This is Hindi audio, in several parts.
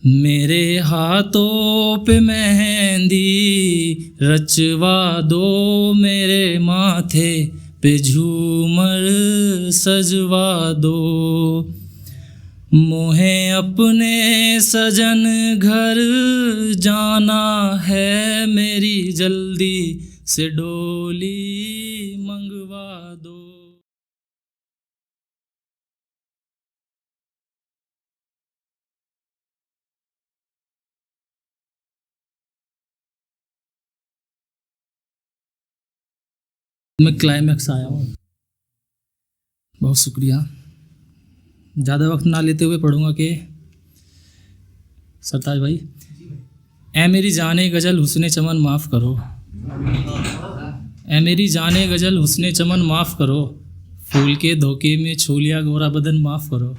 मेरे हाथों पे मेहंदी रचवा दो, मेरे माथे पे झूमर सजवा दो। मोहे अपने सजन घर जाना है, मेरी जल्दी से डोली मंगवा दो। मैं क्लाइमैक्स आया हूँ। बहुत शुक्रिया। ज़्यादा वक्त ना लेते हुए पढ़ूंगा कि सरताज भाई, ऐ मेरी जाने गज़ल हुस्ने चमन माफ़ करो, ऐ मेरी जाने गज़ल हुस्ने चमन माफ़ करो, फूल के धोखे में छू लिया गोरा बदन माफ़ करो।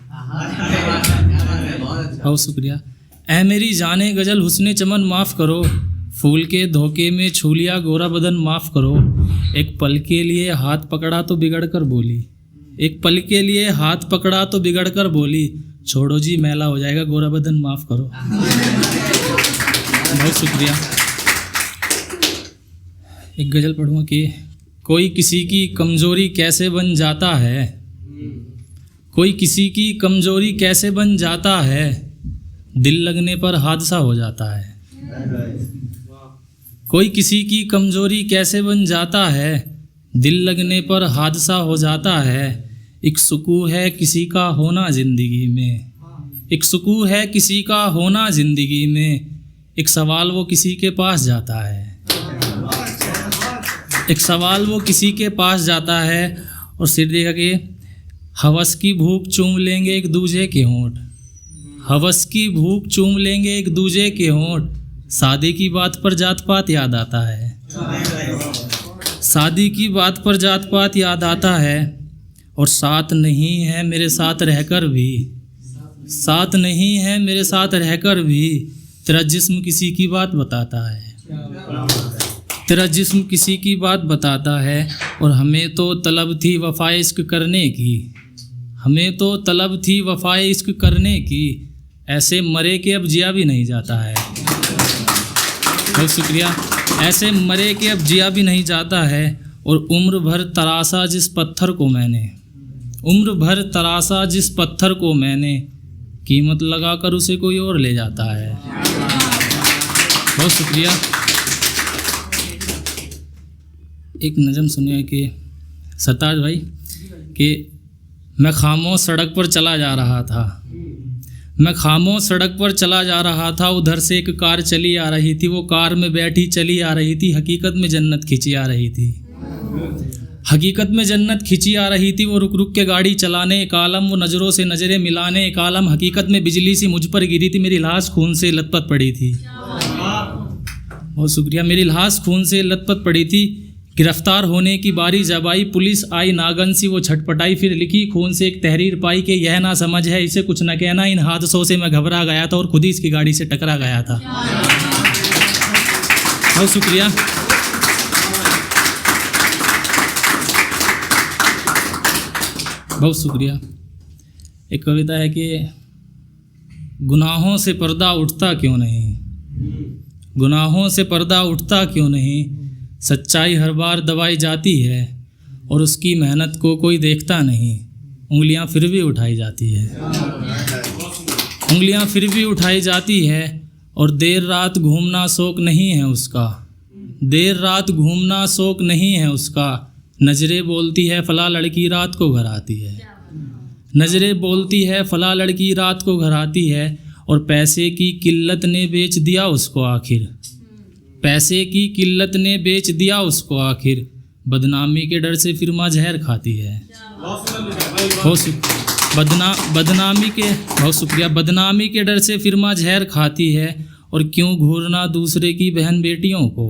बहुत शुक्रिया। ऐ मेरी जाने गज़ल हुस्ने चमन माफ़ करो, फूल के धोखे में छू लिया गोरा बदन माफ़ करो। एक पल के लिए हाथ पकड़ा तो बिगड़ कर बोली, एक पल के लिए हाथ पकड़ा तो बिगड़ कर बोली, छोड़ो जी मैला हो जाएगा गोरा बदन माफ़ करो। बहुत शुक्रिया। एक गज़ल पढ़ूँगा कि कोई किसी की कमज़ोरी कैसे बन जाता है, कोई किसी की कमज़ोरी कैसे बन जाता है, दिल लगने पर हादसा हो जाता है। कोई किसी की कमज़ोरी कैसे बन जाता है, दिल लगने पर हादसा हो जाता है। एक सुकून है किसी का होना ज़िंदगी में, एक सुकून है किसी का होना ज़िंदगी में, एक सवाल वो किसी के पास जाता है, एक सवाल वो किसी के पास जाता है। और सिर देखा कि हवस की भूख चूम लेंगे एक दूजे के होंठ, हवस की भूख चूम लेंगे एक दूजे के होंठ, शादी की बात पर जात पात याद आता है, शादी की बात पर जात पात याद आता है। और साथ नहीं है मेरे साथ रहकर भी, साथ नहीं है मेरे साथ रहकर भी, तेरा जिस्म किसी की बात बताता है, तेरा जिस्म किसी की बात बताता है। और हमें तो तलब थी वफ़ाए इश्क करने की, हमें तो तलब थी वफ़ाए इश्क करने की, ऐसे मरे के अब जिया भी नहीं जाता है। बहुत शुक्रिया। ऐसे मरे के अब जिया भी नहीं जाता है। और उम्र भर तरासा जिस पत्थर को मैंने, उम्र भर तरासा जिस पत्थर को मैंने, कीमत लगाकर उसे कोई और ले जाता है। बहुत शुक्रिया। एक नज़म सुनिए कि सरताज भाई कि मैं खामोश सड़क पर चला जा रहा था, मैं खामोश सड़क पर चला जा रहा था, उधर से एक कार चली आ रही थी, वो कार में बैठी चली आ रही थी, हकीकत में जन्नत खिंची आ रही थी, हकीकत में जन्नत खिंची आ रही थी। वो रुक रुक के गाड़ी चलाने, एक आलम वो नज़रों से नज़रें मिलाने, एक आलम हकीकत में बिजली सी मुझ पर गिरी थी, मेरी लाश खून से लथपथ पड़ी थी। बहुत शुक्रिया। मेरी लाश खून से लथपथ पड़ी थी, गिरफ्तार होने की बारी जब आई, पुलिस आई नागन सी वो छटपटाई, फिर लिखी खून से एक तहरीर पाई कि यह ना समझ है इसे कुछ न कहना, इन हादसों से मैं घबरा गया था और खुद ही इसकी गाड़ी से टकरा गया था। बहुत शुक्रिया। बहुत शुक्रिया। एक कविता है कि गुनाहों से पर्दा उठता क्यों नहीं, गुनाहों से पर्दा उठता क्यों नहीं, सच्चाई हर बार दबाई जाती है और उसकी मेहनत को कोई देखता नहीं, उंगलियां फिर भी उठाई जाती है, उंगलियां फिर भी उठाई जाती है। और देर रात घूमना शौक नहीं है उसका, देर रात घूमना शौक नहीं है उसका, नज़रें बोलती है फला लड़की रात को घर आती है, नज़रें बोलती है फला लड़की रात को घर आती है। और पैसे की किल्लत ने बेच दिया उसको आखिर, पैसे की किल्लत ने बेच दिया उसको आखिर, बदनामी के डर से फिर माँ जहर खाती है। बदनामी के बहुत शुक्रिया। बदनामी के डर से फिर माँ जहर खाती है। और क्यों घूरना दूसरे की बहन बेटियों को,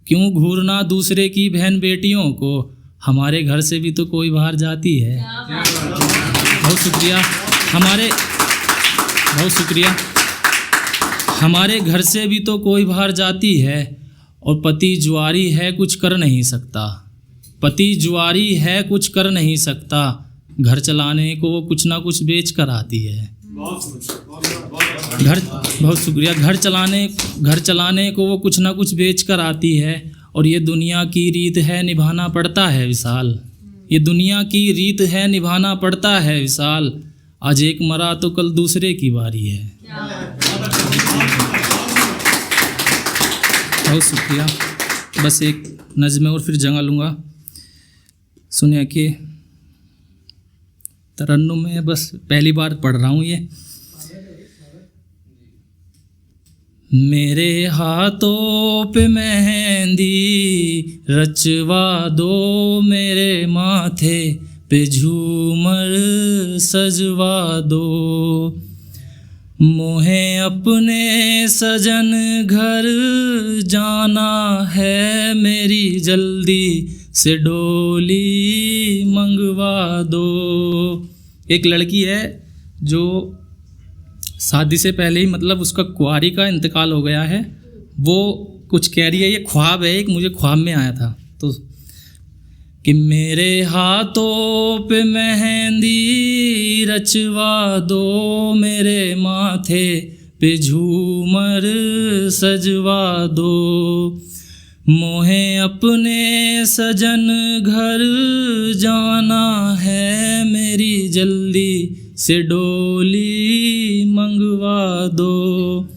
क्यों घूरना दूसरे की बहन बेटियों को, हमारे घर से भी तो कोई बाहर जाती है। बहुत शुक्रिया। बहुत शुक्रिया। हमारे घर से भी तो कोई बाहर जाती है। और पति जुआरी है कुछ कर नहीं सकता, पति जुआरी है कुछ कर नहीं सकता, घर चलाने को वो कुछ ना कुछ बेच कर आती है। घर बहुत शुक्रिया। घर चलाने को वो कुछ ना कुछ बेच कर आती है, और ये दुनिया की रीत है निभाना पड़ता है विशाल। ये दुनिया की रीत है निभाना पड़ता है विशाल। आज एक मरा तो कल दूसरे की बारी है। बहुत शुक्रिया। बस एक नज़्म और फिर जगह लूँगा। सुनिए कि तरन्नुम में बस पहली बार पढ़ रहा हूँ ये। मेरे हाथों पे मेहंदी रचवा दो, मेरे माथे पे झूमर सजवा दो, मोहे अपने सजन घर जाना है, मेरी जल्दी से डोली मंगवा दो। एक लड़की है जो शादी से पहले ही मतलब उसका कुंवारी का इंतकाल हो गया है। वो कुछ कह रही है, ये ख्वाब है एक, मुझे ख्वाब में आया था तो कि मेरे हाथों पे मेहंदी रचवा दो, मेरे माथे पे झूमर सजवा दो, मोहे अपने सजन घर जाना है, मेरी जल्दी से डोली मंगवा दो।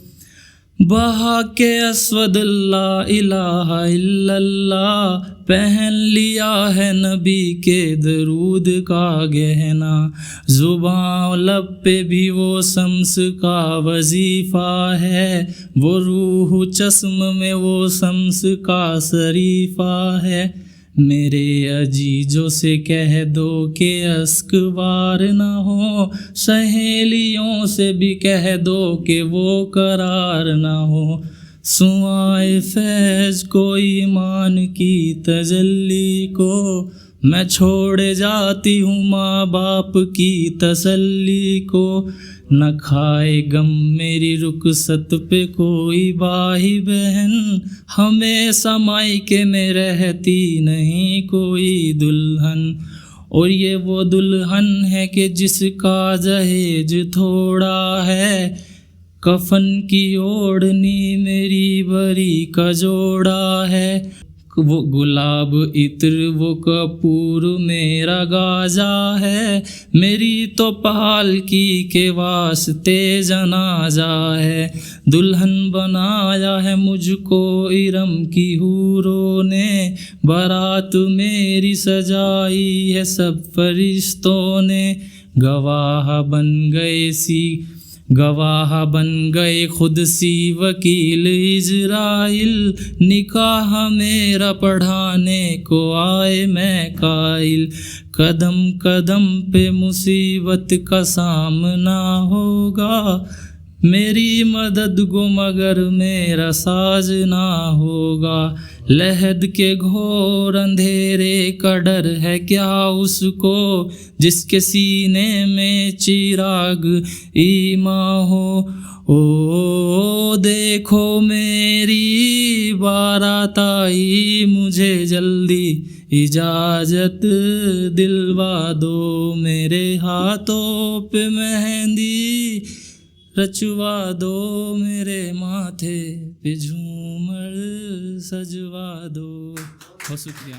बहा के अस्वद ला इलाहा इल्लल्लाह, पहन लिया है नबी के दरूद का गहना, ज़ुबान लब पे भी वो शम्स का वजीफ़ा है, वो रूह चश्म में वो शम्स का शरीफ़ा है। मेरे अजीजों से कह दो कि अस्कवार न हो, सहेलियों से भी कह दो कि वो करार न हो, सुआए फैज़ को ईमान की तजल्ली को, मैं छोड़ जाती हूँ माँ बाप की तसल्ली को, न खाए गम मेरी रुखसत पे कोई भाई बहन, हमेशा मायके में रहती नहीं कोई दुल्हन, और ये वो दुल्हन है कि जिसका दहेज थोड़ा है, कफन की ओढ़नी मेरी बरी का जोड़ा है, वो गुलाब इत्र वो कपूर मेरा गाजा है, मेरी तो पालकी के वास्ते जनाजा है, दुल्हन बनाया है मुझको इरम की हूरों ने, बारात मेरी सजाई है सब फरिश्तों ने, गवाह बन गए खुद सी वकील इजराइल, निकाह मेरा पढ़ाने को आए मैं काइल, कदम कदम पे मुसीबत का सामना होगा, मेरी मदद गो मगर मेरा साज ना होगा, लहद के घोर अंधेरे का डर है क्या उसको, जिसके सीने में चिराग ईमान हो, ओ देखो मेरी बारात आई, मुझे जल्दी इजाज़त दिलवा दो, मेरे हाथों पे मेहंदी रचवा दो, मेरे माथे पे झूमर सजवा दो। बहुत शुक्रिया।